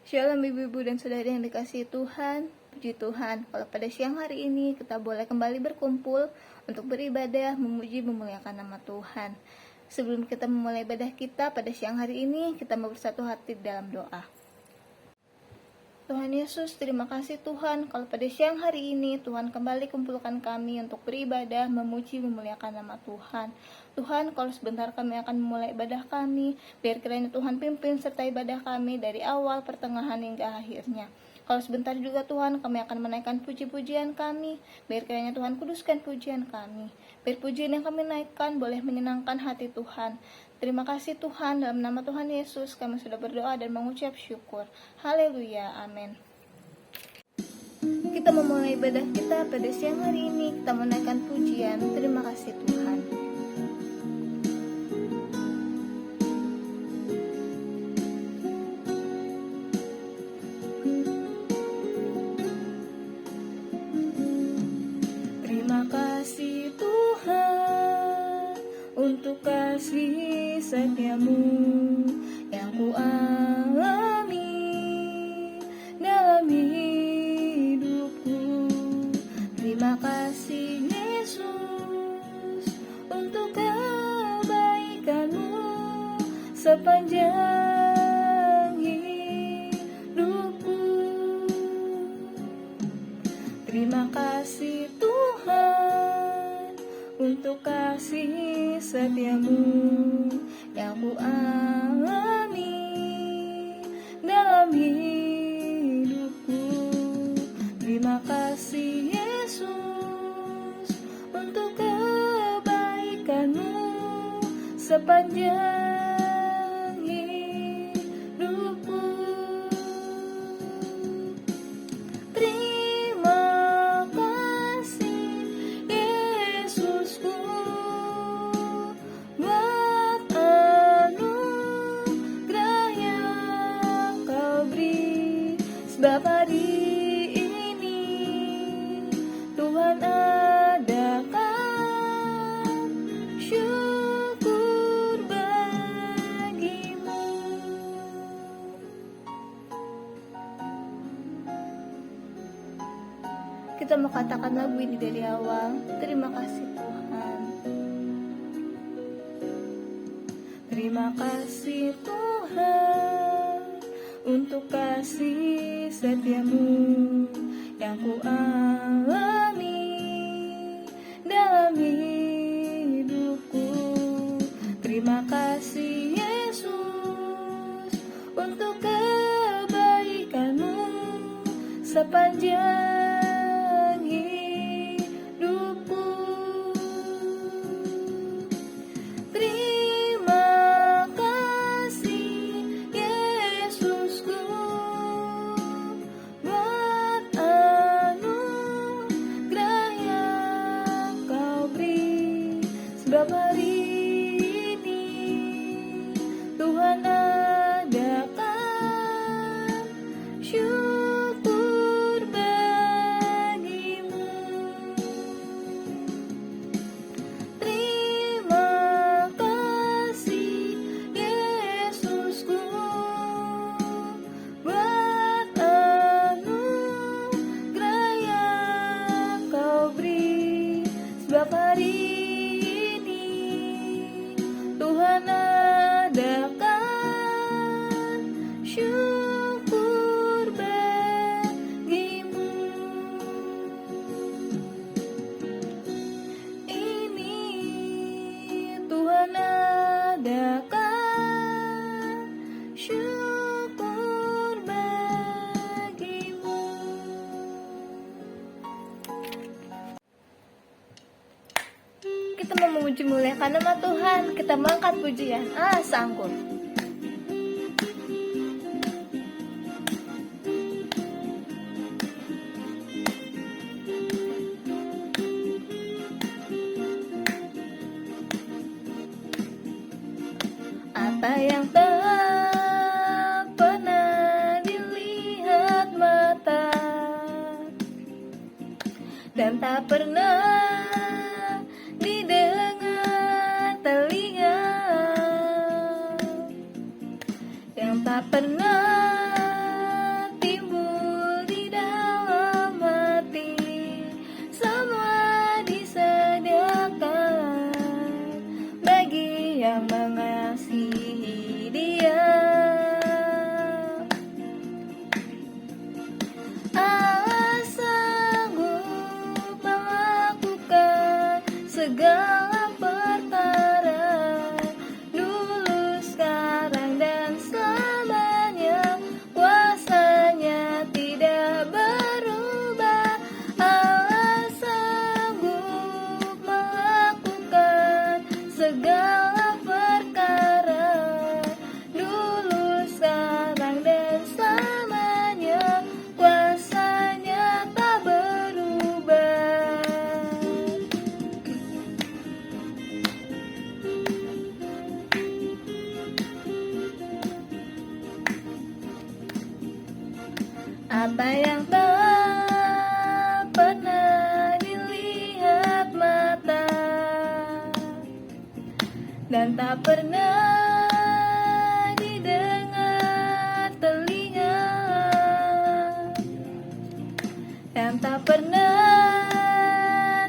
Shalom ibu-ibu dan saudara yang dikasihi Tuhan. Puji Tuhan, kalau pada siang hari ini kita boleh kembali berkumpul untuk beribadah, memuji, memuliakan nama Tuhan. Sebelum kita memulai ibadah kita pada siang hari ini, kita mau bersatu hati dalam doa. Tuhan Yesus, terima kasih Tuhan, kalau pada siang hari ini Tuhan kembali kumpulkan kami untuk beribadah, memuji, memuliakan nama Tuhan. Tuhan, kalau sebentar kami akan memulai ibadah kami, biar kiranya Tuhan pimpin serta ibadah kami dari awal, pertengahan, hingga akhirnya. Kalau sebentar juga Tuhan, kami akan menaikkan puji-pujian kami, biar kiranya Tuhan kuduskan pujian kami. Biar pujian yang kami naikkan boleh menyenangkan hati Tuhan. Terima kasih Tuhan, dalam nama Tuhan Yesus kami sudah berdoa dan mengucap syukur. Haleluya, amin. Kita memulai ibadah kita pada siang hari ini, kita menaikkan pujian. Terima kasih Tuhan. Terima kasih Tuhan untuk kasih setiamu yang ku alami dalam hidupku. Terima kasih Yesus untuk kebaikanmu sepanjang hidupku. Terima kasih Tuhan untuk kasih setiamu yang ku alami dalam hidupku. Terima kasih Yesus untuk kebaikanmu sepanjang hidupku. Terima kasih Yesusku buat anugerah yang kau beri, sebab hari ini Tuhan adakan syukur bagimu. Kita mau katakan lagu ini dari awal. Terima kasih Tuhan. Terima kasih Tuhan untuk kasih setiamu yang ku alami dalam hidupku. Terima kasih Yesus untuk kebaikanmu sepanjang hidupku. Terima kasih Yesusku buat anugerah yang kau beri, sebab hari ini Tuhan adakan syukur bagimu. Terima kasih Yesusku buat anugerah yang kau beri, sebab hari ini Tuhan adakan syukur bagimu. Ini Tuhan adakan syukur bagimu. Kita mau memuji muliakan nama Tuhan, kita mengangkat pujian. Sangkur. Apa yang tak pernah dilihat mata dan tak pernah didengar telinga, yang tak pernah Apa yang tak pernah dilihat mata dan tak pernah didengar telinga, yang tak pernah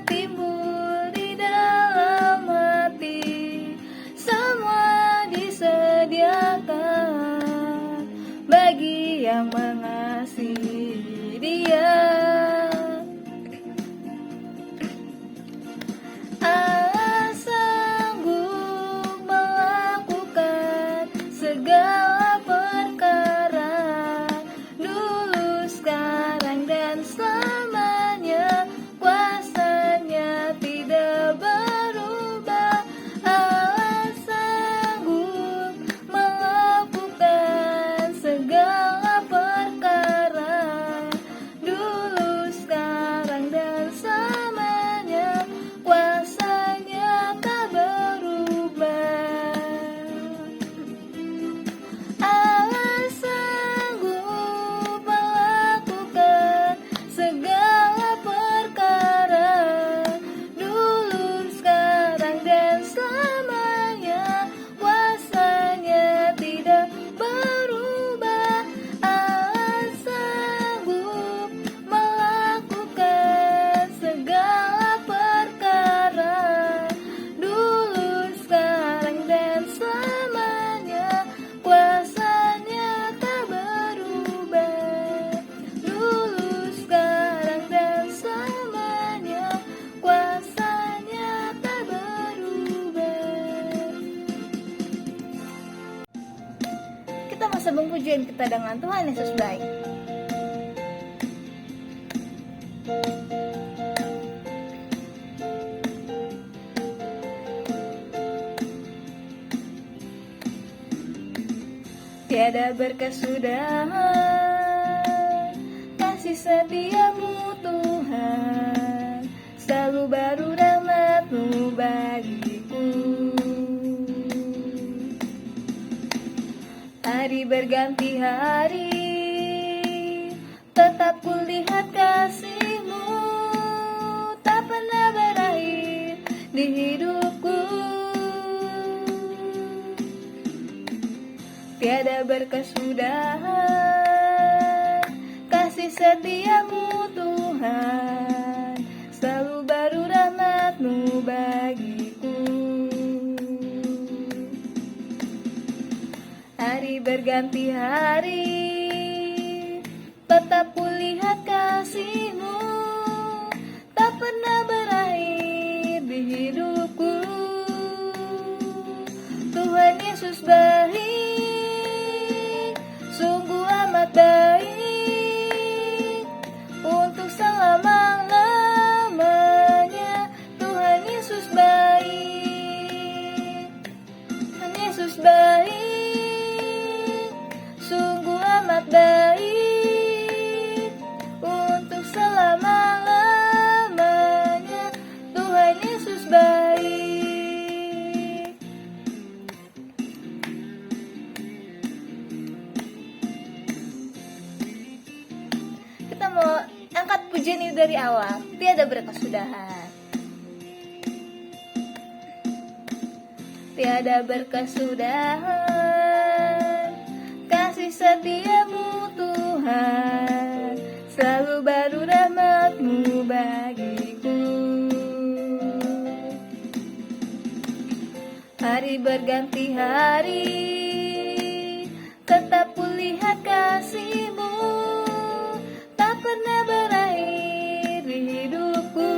timbul di dalam hati, semua disediakan bagi yang mengasihi Dia. Allah sanggup melakukan segala perkara, dulu, sekarang, dan selamanya. Kuasanya tidak berubah. Allah sanggup melakukan segala perkara, dulu, sekarang, dan selamanya. Kuasanya tak berubah. Allah sanggup melakukan segala perkara, dulu, sekarang, dan selamanya. Kuasanya tidak berubah. Allah sanggup melakukan segala perkara, dulu, sekarang, dan selamanya. Kuasanya tak berubah. Dulu, sekarang, dan selamanya. Kuasanya tak berubah. Kita mau sambung pujian kita dengan Tuhan Yesus baik. Tiada berkesudahan kasih setiamu Tuhan, selalu baru rahmat-Mu bagiku. Hari berganti hari, tetap kulihat kasih-Mu, tak pernah berakhir di hidupku. Tiada berkesudahan kasih setiamu Tuhan, selalu baru rahmat-Mu bagiku. Hari berganti hari, tetap kulihat kasih-Mu, tak pernah berakhir di hidupku. Tuhan Yesus baik, sungguh amat baik, untuk selama-lamanya. Tuhan Yesus baik, Tuhan Yesus baik, sungguh amat baik, untuk selama-lamanya. Tuhan Yesus baik. Kita mau angkat pujian ini dari awal. Tiada berkesudahan. Tiada berkesudahan kasih setiamu Tuhan, selalu baru rahmat-Mu bagiku. Hari berganti hari, tetap kulihat kasih-Mu, tak pernah berakhir di hidupku.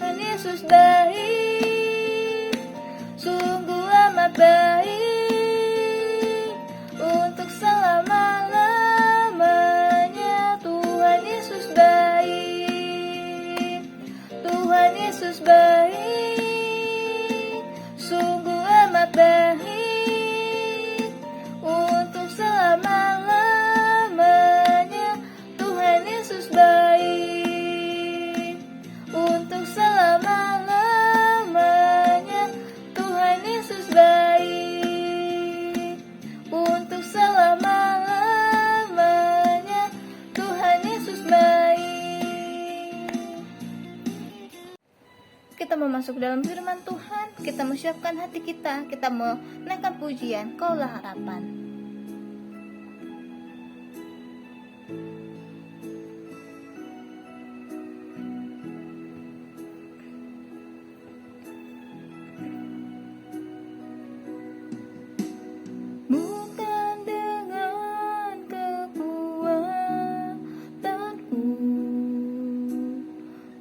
Tuhan Yesus baik, sungguh amat baik, untuk selama-lamanya. Tuhan Yesus baik, Tuhan Yesus baik, sungguh mau masuk dalam firman Tuhan, kita mau siapkan hati kita mau naikkan pujian, Kaulah Harapan. Bukan dengan kekuatanku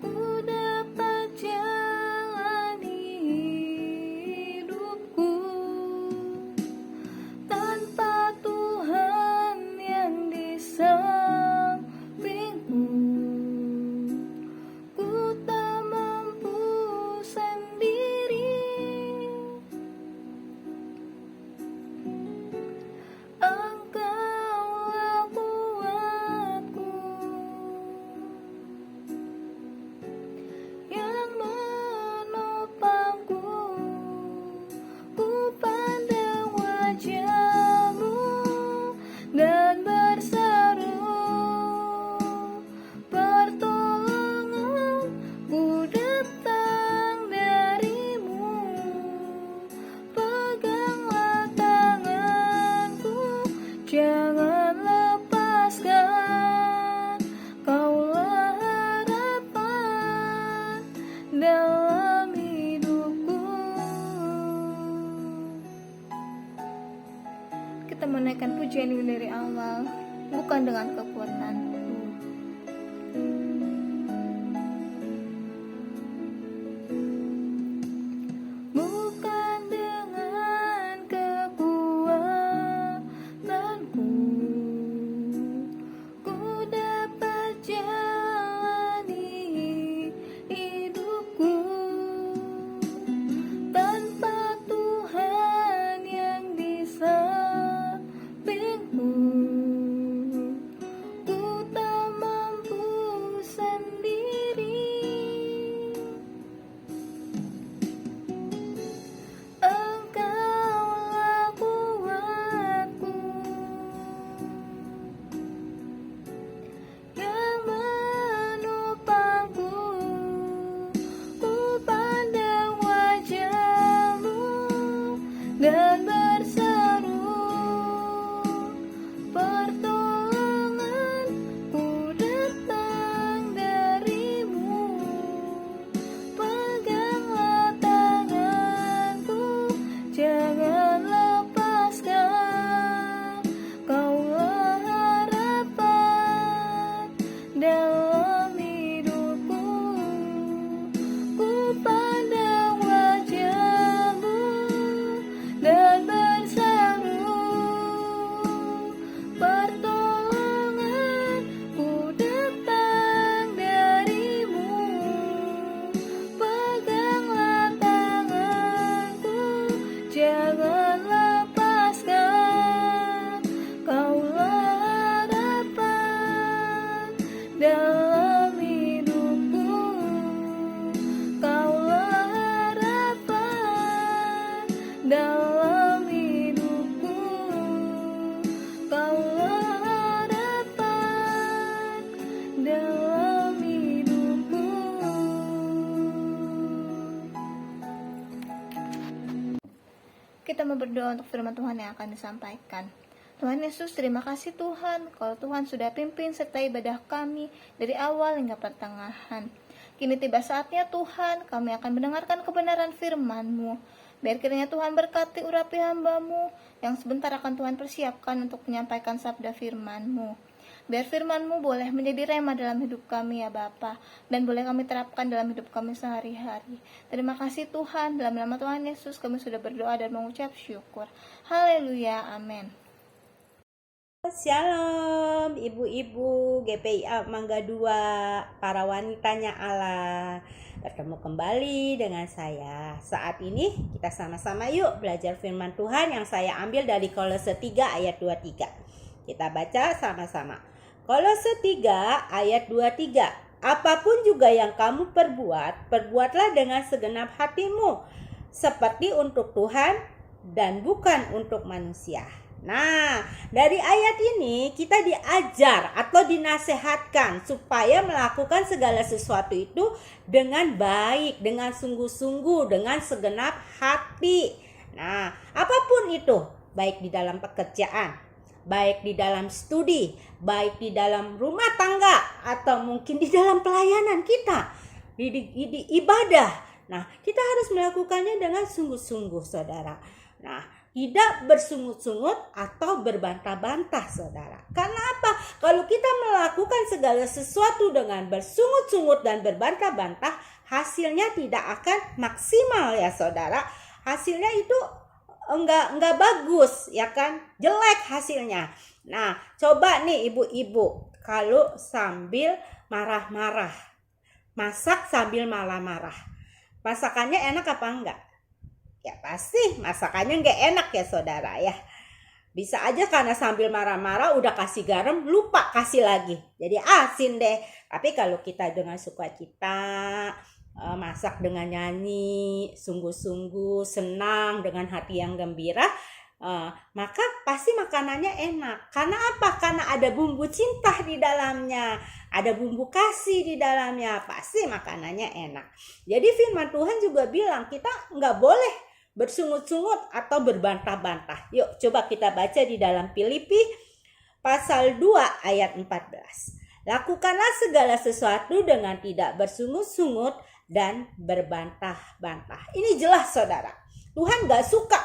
ku dapat jalani hidupku, tanpa Tuhan yang di sampingku ku tak mampu sendiri. Engkaulah kuatku yang menopangku, ku pandang wajah-Mu dan berseru, pertolonganku datang dari-Mu. Peganglah tanganku, jangan lepaskan, Kaulah harapan dalam hidupku. Kita menaikkan pujian ini dari awal, bukan dengan kekuatanku. Bukan dengan kekuatanku ku dapat jalani hidupku, tanpa Tuhan yang di sampingku ku tak mampu sendiri. Engkaulah kuatku yang menopangku, ku pandang wajah-Mu dan berseru, pertolonganku datang dari-Mu. Peganglah tanganku, jangan lepaskan, Kaulah harapan dalam hidupku. Ku pandang wajah-Mu dan berseru, pertolonganku datang dari-Mu. Peganglah tanganku, jangan lepaskan, Kaulah harapan dalam hidupku. Kaulah harapan dalam hidupku. Kaulah harapan dalam hidupku. Kita mau berdoa untuk firman Tuhan yang akan disampaikan. Tuhan Yesus, terima kasih Tuhan, kalau Tuhan sudah pimpin serta ibadah kami dari awal hingga pertengahan. Kini tiba saatnya Tuhan, kami akan mendengarkan kebenaran firman-Mu. Biar kiranya Tuhan berkati urapi hamba-Mu yang sebentar akan Tuhan persiapkan untuk menyampaikan sabda firman-Mu. Biar firman-Mu boleh menjadi rema dalam hidup kami ya Bapa, dan boleh kami terapkan dalam hidup kami sehari-hari. Terima kasih Tuhan, dalam nama Tuhan Yesus kami sudah berdoa dan mengucap syukur. Haleluya, amin. Shalom ibu-ibu GPIA Mangga 2, para wanitanya Allah. Bertemu kembali dengan saya. Saat ini kita sama-sama yuk belajar firman Tuhan yang saya ambil dari Kolose 3 ayat 23. Kita baca sama-sama. Kolose 3 ayat 23. Apapun juga yang kamu perbuat, perbuatlah dengan segenap hatimu, seperti untuk Tuhan dan bukan untuk manusia. Nah, dari ayat ini kita diajar atau dinasehatkan supaya melakukan segala sesuatu itu dengan baik, dengan sungguh-sungguh, dengan segenap hati. Nah, apapun itu, baik di dalam pekerjaan, baik di dalam studi, baik di dalam rumah tangga, atau mungkin di dalam pelayanan kita, di ibadah. Nah, kita harus melakukannya dengan sungguh-sungguh, saudara. Nah, tidak bersungut-sungut atau berbantah-bantah, saudara. Karena apa? Kalau kita melakukan segala sesuatu dengan bersungut-sungut dan berbantah-bantah, hasilnya tidak akan maksimal ya, saudara. Hasilnya itu enggak bagus, ya kan? Jelek hasilnya. Nah, coba nih ibu-ibu, kalau sambil marah-marah, masak sambil marah-marah, masakannya enak apa enggak? Ya pasti masakannya nggak enak ya, saudara ya. Bisa aja karena sambil marah-marah udah kasih garam, lupa kasih lagi, jadi asin deh. Tapi kalau kita dengan sukacita, masak dengan nyanyi, sungguh-sungguh, senang, dengan hati yang gembira, maka pasti makanannya enak. Karena apa? Karena ada bumbu cinta di dalamnya, ada bumbu kasih di dalamnya, pasti makanannya enak. Jadi firman Tuhan juga bilang kita nggak boleh bersungut-sungut atau berbantah-bantah. Yuk coba kita baca di dalam Filipi pasal 2 ayat 14. Lakukanlah segala sesuatu dengan tidak bersungut-sungut dan berbantah-bantah. Ini jelas, saudara. Tuhan gak suka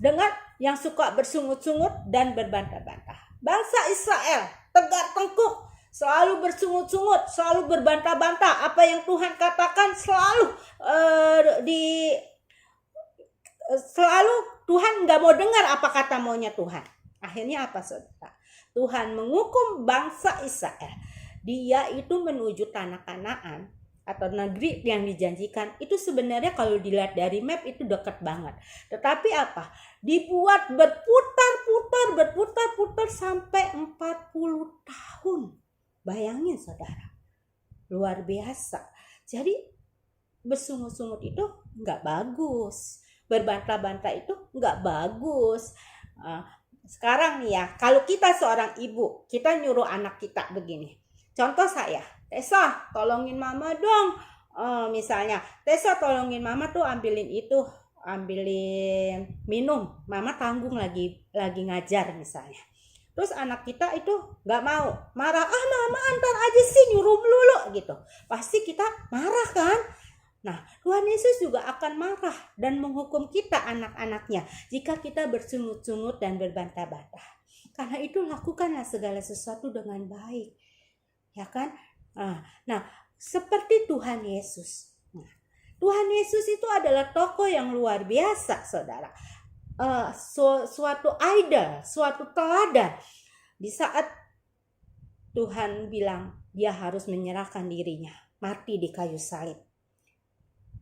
dengan yang suka bersungut-sungut dan berbantah-bantah. Bangsa Israel tegak tengkuk, selalu bersungut-sungut, selalu berbantah-bantah. Apa yang Tuhan katakan selalu selalu Tuhan gak mau dengar apa kata maunya Tuhan. Akhirnya apa, saudara? Tuhan menghukum bangsa Israel. Dia itu menuju tanah Kanaan atau negeri yang dijanjikan. Itu sebenarnya kalau dilihat dari map itu dekat banget. Tetapi apa? Dibuat berputar-putar sampai 40 tahun. Bayangin, saudara. Luar biasa. Jadi bersungut-sungut itu gak bagus. Berbantah-bantah itu nggak bagus. Sekarang nih ya, kalau kita seorang ibu, kita nyuruh anak kita begini. Contoh saya, Tessa tolongin mama dong. Misalnya, Tessa tolongin mama tuh ambilin minum. Mama tanggung lagi ngajar misalnya. Terus anak kita itu nggak mau, marah. Mama antar aja sih, nyuruh melulu gitu. Pasti kita marah kan? Nah, Tuhan Yesus juga akan marah dan menghukum kita anak-anaknya jika kita bersungut-sungut dan berbantah-bantah. Karena itu lakukanlah segala sesuatu dengan baik. Ya kan? Nah, seperti Tuhan Yesus. Tuhan Yesus itu adalah tokoh yang luar biasa, saudara. Suatu idol, suatu teladan. Di saat Tuhan bilang dia harus menyerahkan dirinya, mati di kayu salib.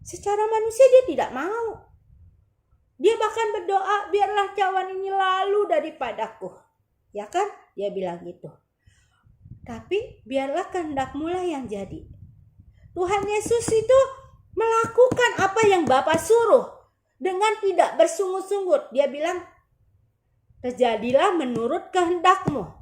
Secara manusia dia tidak mau. Dia bahkan berdoa, biarlah cawan ini lalu daripadaku. Ya kan? Dia bilang gitu. Tapi biarlah kehendakmu lah yang jadi. Tuhan Yesus itu melakukan apa yang Bapa suruh dengan tidak bersungut-sungut. Dia bilang, terjadilah menurut kehendakmu.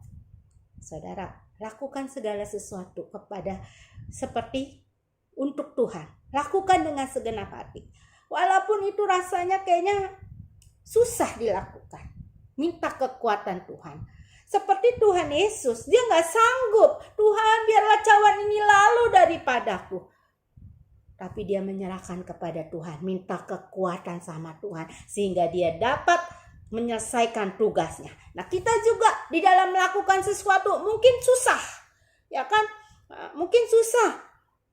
Saudara, lakukan segala sesuatu kepada seperti untuk Tuhan. Lakukan dengan segenap hati. Walaupun itu rasanya kayaknya susah dilakukan. Minta kekuatan Tuhan. Seperti Tuhan Yesus, dia gak sanggup. Tuhan, biarlah cawan ini lalu daripadaku. Tapi dia menyerahkan kepada Tuhan. Minta kekuatan sama Tuhan. Sehingga dia dapat menyelesaikan tugasnya. Nah, kita juga di dalam melakukan sesuatu mungkin susah. Ya kan? Mungkin susah.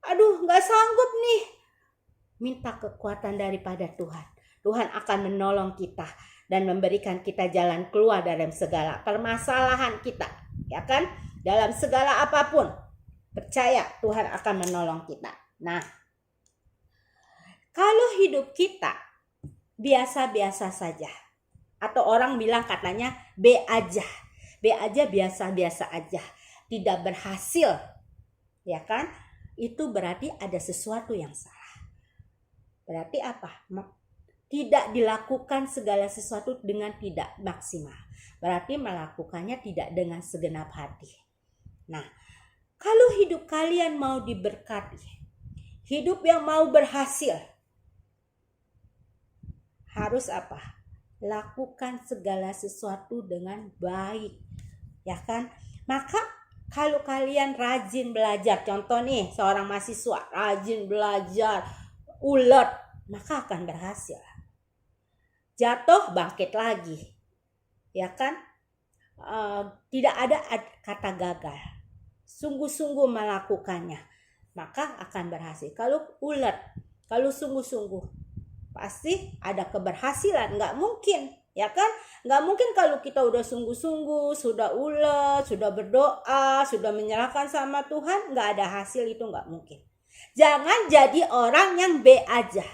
Aduh, gak sanggup nih. Minta kekuatan daripada Tuhan. Tuhan akan menolong kita dan memberikan kita jalan keluar dalam segala permasalahan kita. Ya kan? Dalam segala apapun. Percaya Tuhan akan menolong kita. Nah, kalau hidup kita biasa-biasa saja. Atau orang bilang katanya B aja. B aja biasa-biasa aja. Tidak berhasil. Ya kan? Itu berarti ada sesuatu yang salah. Berarti apa? tidak dilakukan segala sesuatu dengan tidak maksimal. Berarti melakukannya tidak dengan segenap hati. Nah, kalau hidup kalian mau diberkati, hidup yang mau berhasil, harus apa? Lakukan segala sesuatu dengan baik, ya kan? Maka kalau kalian rajin belajar, contoh nih seorang mahasiswa rajin belajar, ulet, maka akan berhasil. Jatuh bangkit lagi, ya kan? Tidak ada kata gagal. Sungguh-sungguh melakukannya, maka akan berhasil. Kalau ulet, kalau sungguh-sungguh, pasti ada keberhasilan. Nggak mungkin, ya kan? Nggak mungkin kalau kita udah sungguh-sungguh, sudah ulet, sudah berdoa, sudah menyerahkan sama Tuhan, nggak ada hasil, itu nggak mungkin. Jangan jadi orang yang B aja.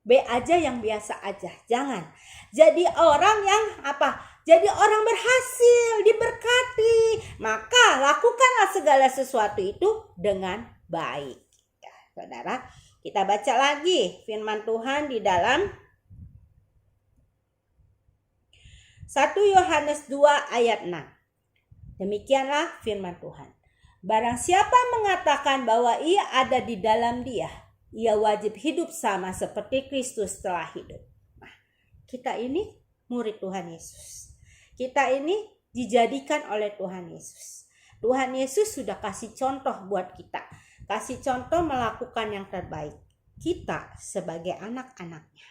B aja yang biasa aja. Jangan. Jadi orang yang apa? Jadi orang berhasil, diberkati. Maka lakukanlah segala sesuatu itu dengan baik. Ya, saudara, kita baca lagi firman Tuhan di dalam 1 Yohanes 2 ayat 6. Demikianlah firman Tuhan. Barang siapa mengatakan bahwa ia ada di dalam Dia, ia wajib hidup sama seperti Kristus telah hidup. Nah, kita ini murid Tuhan Yesus. Kita ini dijadikan oleh Tuhan Yesus. Tuhan Yesus sudah kasih contoh buat kita. Kasih contoh melakukan yang terbaik. Kita sebagai anak-anaknya,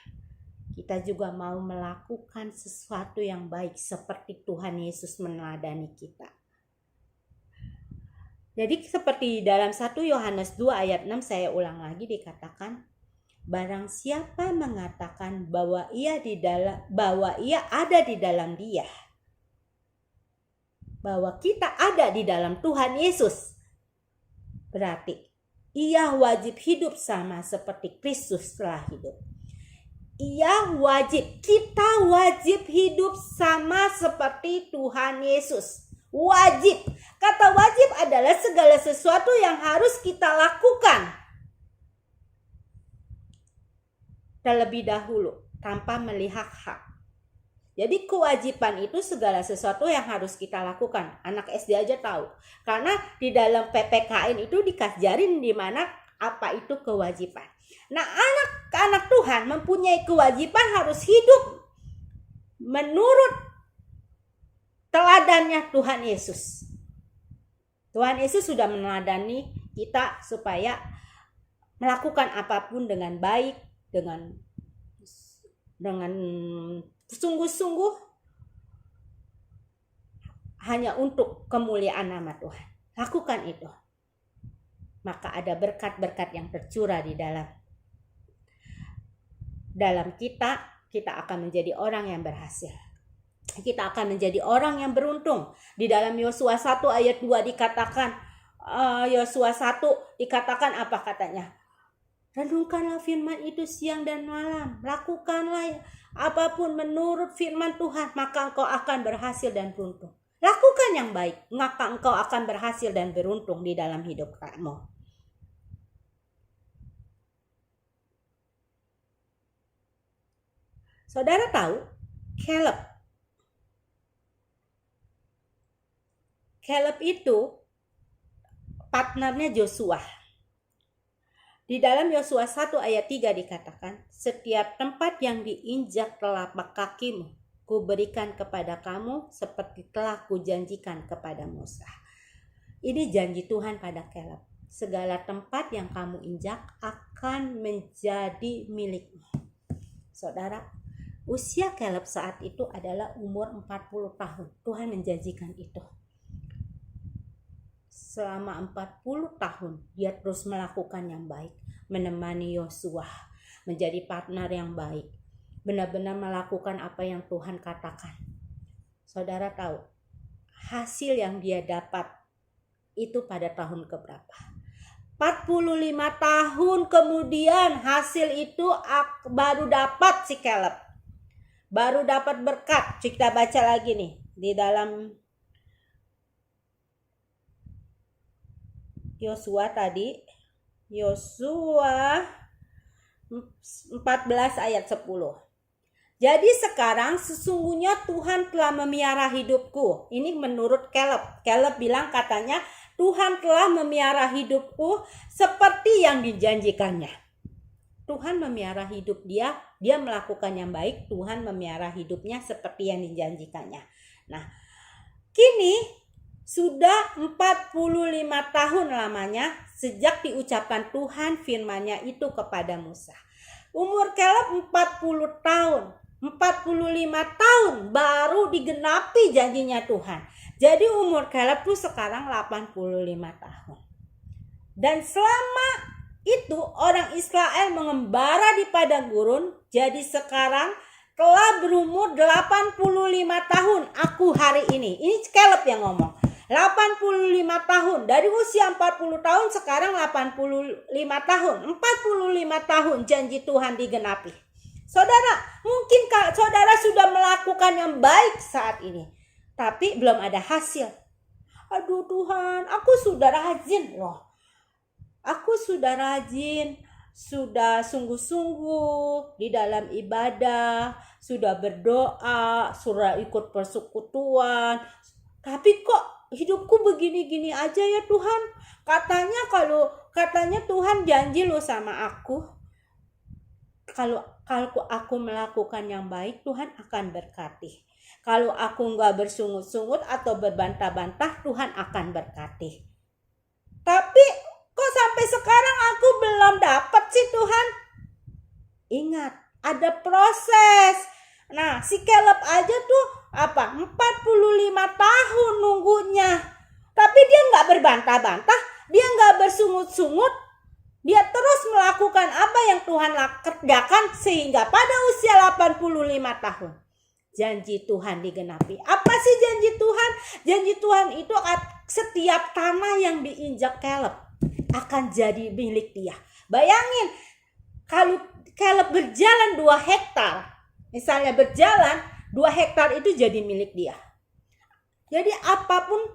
kita juga mau melakukan sesuatu yang baik seperti Tuhan Yesus meneladani kita. Jadi seperti dalam 1 Yohanes 2 ayat 6 saya ulang lagi dikatakan, barang siapa mengatakan bahwa ia ada di dalam Dia, bahwa kita ada di dalam Tuhan Yesus, berarti ia wajib hidup sama seperti Kristus telah hidup. Kita wajib hidup sama seperti Tuhan Yesus. Wajib. Kata wajib adalah segala sesuatu yang harus kita lakukan terlebih dahulu tanpa melihat hak. Jadi kewajiban itu segala sesuatu yang harus kita lakukan. Anak SD aja tahu. Karena di dalam PPKN itu dikajarin di mana apa itu kewajiban. Nah, anak-anak Tuhan mempunyai kewajiban harus hidup menurut teladannya Tuhan Yesus. Tuhan Yesus sudah meneladani kita supaya melakukan apapun dengan baik, dengan sungguh-sungguh, hanya untuk kemuliaan nama Tuhan. Lakukan itu. Maka ada berkat-berkat yang tercurah di dalam kita akan menjadi orang yang berhasil. Kita akan menjadi orang yang beruntung. Di dalam Yosua 1 ayat 2 dikatakan, Yosua 1 dikatakan apa katanya? Renungkanlah firman itu siang dan malam. Lakukanlah apapun menurut firman Tuhan, maka engkau akan berhasil dan beruntung. Lakukan yang baik, maka engkau akan berhasil dan beruntung di dalam hidup kamu. Saudara tahu, Caleb itu partnernya Joshua. Di dalam Yosua 1 ayat 3 dikatakan, setiap tempat yang diinjak telapak kakimu, kuberikan kepada kamu seperti telah kujanjikan kepada Musa. Ini janji Tuhan pada Caleb. Segala tempat yang kamu injak akan menjadi milikmu. Saudara, usia Caleb saat itu adalah umur 40 tahun. Tuhan menjanjikan itu. Selama 40 tahun dia terus melakukan yang baik, menemani Yosua, menjadi partner yang baik, benar-benar melakukan apa yang Tuhan katakan. Saudara tahu, hasil yang dia dapat itu pada tahun keberapa? 45 tahun kemudian hasil itu baru dapat si Caleb. Baru dapat berkat. Kita baca lagi nih di dalam Yosua tadi, Yosua 14 ayat 10. Jadi sekarang sesungguhnya Tuhan telah memelihara hidupku. Ini menurut Caleb. Caleb bilang katanya Tuhan telah memelihara hidupku seperti yang dijanjikannya. Tuhan memelihara hidup dia melakukan yang baik, Tuhan memelihara hidupnya seperti yang dijanjikannya. Nah, kini sudah 45 tahun lamanya sejak diucapkan Tuhan firman-Nya itu kepada Musa. Umur Caleb 40 tahun. 45 tahun baru digenapi janjinya Tuhan. Jadi umur Caleb tuh sekarang 85 tahun. Dan selama itu orang Israel mengembara di padang gurun. Jadi sekarang telah berumur 85 tahun aku hari ini. Ini Caleb yang ngomong. 85 tahun. Dari usia 40 tahun sekarang 85 tahun. 45 tahun janji Tuhan digenapi. Saudara, mungkin saudara sudah melakukan yang baik saat ini, tapi belum ada hasil. Aduh Tuhan, aku sudah rajin loh. Aku sudah rajin, sudah sungguh-sungguh di dalam ibadah, sudah berdoa, sudah ikut persekutuan. Tapi kok hidupku begini-gini aja ya Tuhan? Katanya Tuhan janji loh sama aku. Kalau aku melakukan yang baik, Tuhan akan berkati. Kalau aku nggak bersungut-sungut atau berbantah-bantah, Tuhan akan berkati. Tapi kok sampai sekarang aku belum dapat sih Tuhan? Ingat, ada proses. Nah, si Caleb aja tuh 45 tahun nunggunya. Tapi dia nggak berbantah-bantah, dia nggak bersungut-sungut. Dia terus melakukan apa yang Tuhan kerjakan sehingga pada usia 85 tahun janji Tuhan digenapi. Apa sih janji Tuhan? Janji Tuhan itu setiap tanah yang diinjak Caleb akan jadi milik dia. Bayangin kalau Caleb berjalan 2 hektar. Misalnya berjalan 2 hektar itu jadi milik dia. Jadi apapun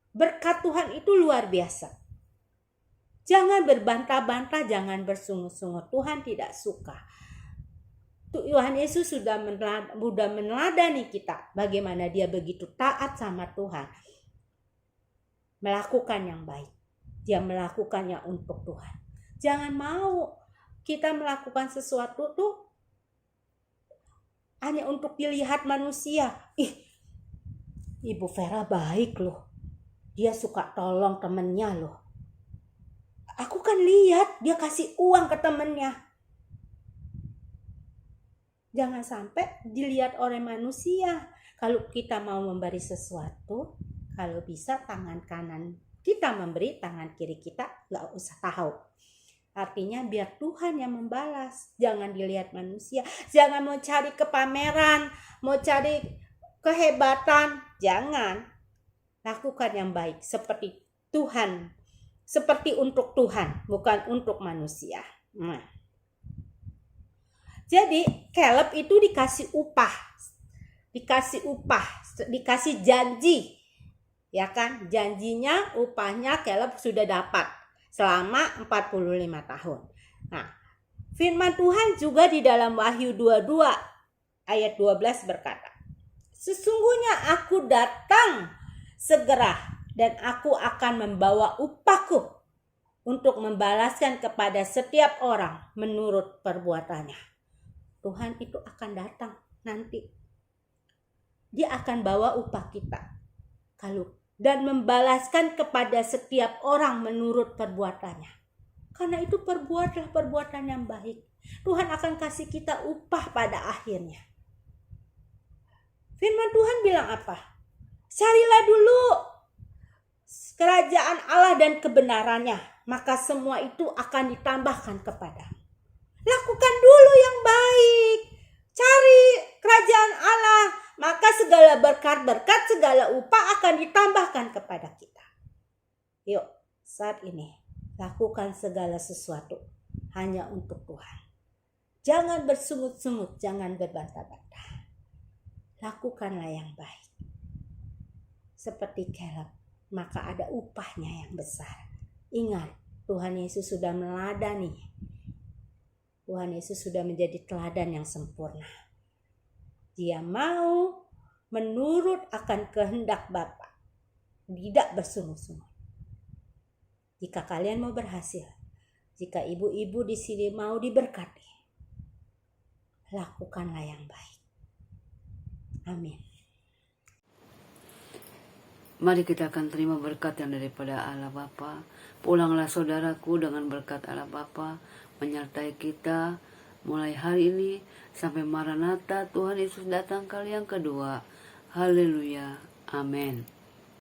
berkat Tuhan itu luar biasa. Jangan berbantah-bantah, jangan bersungut-sungut. Tuhan tidak suka. Tuhan Yesus sudah meneladani kita. Bagaimana dia begitu taat sama Tuhan. Melakukan yang baik. Dia melakukannya untuk Tuhan. Jangan mau kita melakukan sesuatu tuh hanya untuk dilihat manusia. Ibu Vera baik loh. Dia suka tolong temennya loh. Aku kan lihat dia kasih uang ke temennya. Jangan sampai dilihat oleh manusia. Kalau kita mau memberi sesuatu, kalau bisa tangan kanan kita memberi, tangan kiri kita gak usah tahu. Artinya biar Tuhan yang membalas. Jangan dilihat manusia. Jangan mau cari kepameran, mau cari kehebatan. Jangan. Lakukan yang baik seperti Tuhan. Seperti untuk Tuhan, bukan untuk manusia. Nah. Jadi Caleb itu dikasih upah, dikasih janji, ya kan? Janjinya, upahnya Caleb sudah dapat selama 45 tahun. Nah, firman Tuhan juga di dalam Wahyu 22 ayat 12 berkata, sesungguhnya aku datang segera dan aku akan membawa upahku untuk membalaskan kepada setiap orang menurut perbuatannya. Tuhan itu akan datang nanti. Dia akan bawa upah kita. Dan membalaskan kepada setiap orang menurut perbuatannya. Karena itu perbuatlah perbuatan yang baik. Tuhan akan kasih kita upah pada akhirnya. Firman Tuhan bilang apa? Carilah dulu kerajaan Allah dan kebenarannya, maka semua itu akan ditambahkan kepadamu. Lakukan dulu yang baik. Cari kerajaan Allah, maka segala berkat-berkat, segala upah akan ditambahkan kepada kita. Yuk, saat ini lakukan segala sesuatu hanya untuk Tuhan. Jangan bersungut-sungut, jangan berbantah-bantah. Lakukanlah yang baik. Seperti Caleb, maka ada upahnya yang besar. Ingat, Tuhan Yesus sudah meneladani. Tuhan Yesus sudah menjadi teladan yang sempurna. Dia mau menurut akan kehendak Bapa, tidak bersungguh-sungguh. Jika kalian mau berhasil, jika ibu-ibu di sini mau diberkati, lakukanlah yang baik. Amin. Mari kita akan terima berkat yang daripada Allah Bapa. Pulanglah saudaraku dengan berkat Allah Bapa menyertai kita mulai hari ini sampai Maranatha Tuhan Yesus datang kali yang kedua. Haleluya. Amin.